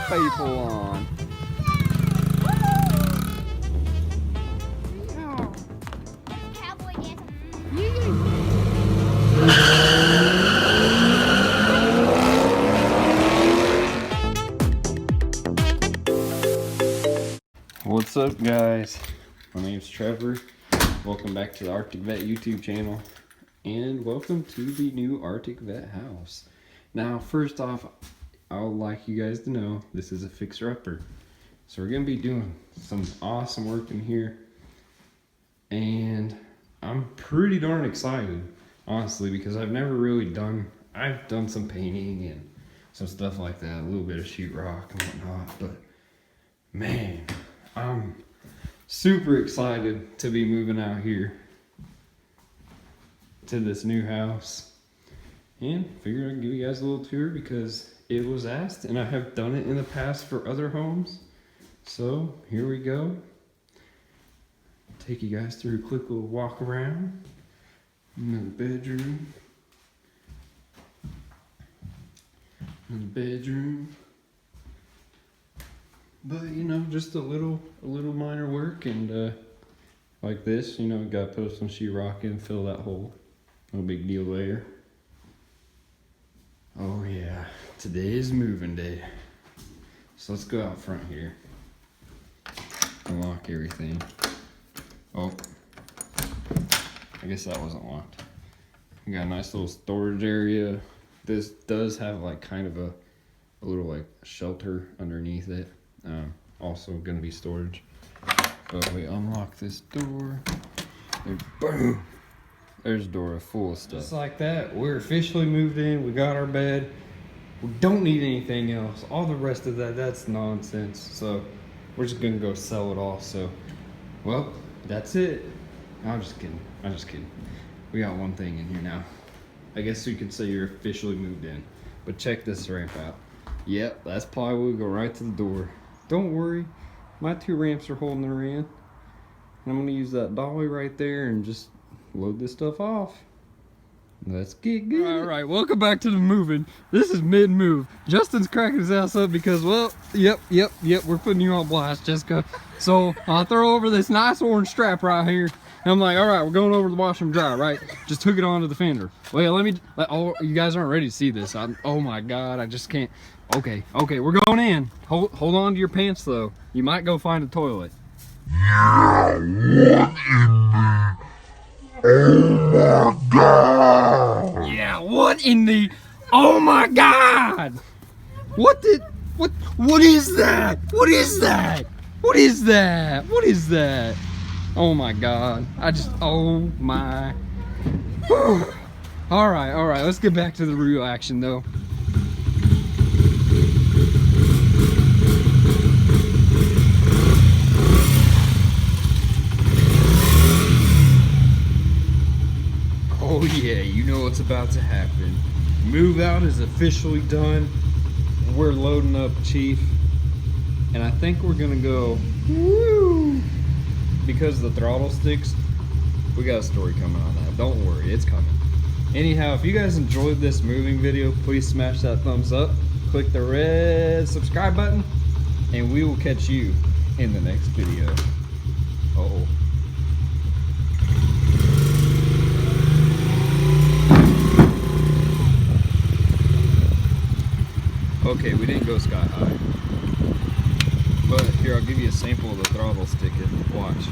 people on. Cowboy dance. What's up, guys? My name's Trevor. Welcome back to the ArcticVette YouTube channel, and welcome to the new ArcticVette House. Now, first off, I would like you guys to know this is a fixer-upper. So we're gonna be doing some awesome work in here, and I'm pretty darn excited, honestly, because I've done some painting and some stuff like that, a little bit of sheetrock and whatnot, but man, I'm super excited to be moving out here to this new house, and figured I'd give you guys a little tour because it was asked and I have done it in the past for other homes. So here we go. Take you guys through a quick little walk around. Another bedroom. Another bedroom. But you know, just a little minor work, and like this, you know, gotta put some sheetrock in, fill that hole. No big deal there. Oh yeah, today is moving day. So let's go out front here. Unlock everything. Oh, I guess that wasn't locked. We got a nice little storage area. This does have like kind of a little like shelter underneath it. Also gonna be storage. But we unlock this door, and boom! There's a door full of stuff. Just like that, we're officially moved in. We got our bed. We don't need anything else. All the rest of that's nonsense. So we're just gonna go sell it all. So, well, that's it. I'm just kidding. We got one thing in here now. I guess you could say you're officially moved in. But check this ramp out. Yep, that's plywood. Go right to the door. Don't worry, my two ramps are holding her in. I'm gonna use that dolly right there and just load this stuff off. Let's get good. All right, welcome back to the moving. This is mid-move. Justin's cracking his ass up because, well, yep, we're putting you on blast, Jessica. So I'll throw over this nice orange strap right here. And I'm like, all right, we're going over to the washer and dry, right? Just hook it onto the fender. Well, oh, you guys aren't ready to see this. Oh my God, I just can't. Okay, we're going in. Hold on to your pants though. You might go find a toilet. Yeah, what in the oh my god? What is that? What is that? Oh my god. Oh my. All right, let's get back to the real action though. Oh yeah, you know what's about to happen. Move out is officially done. We're loading up, Chief. And I think we're gonna go, woo! Because the throttle sticks, we got a story coming on that. Don't worry, it's coming. Anyhow, if you guys enjoyed this moving video, please smash that thumbs up. Click the red subscribe button, and we will catch you in the next video. Uh-oh. Okay, we didn't go sky high. But here, I'll give you a sample of the throttle stick. Watch.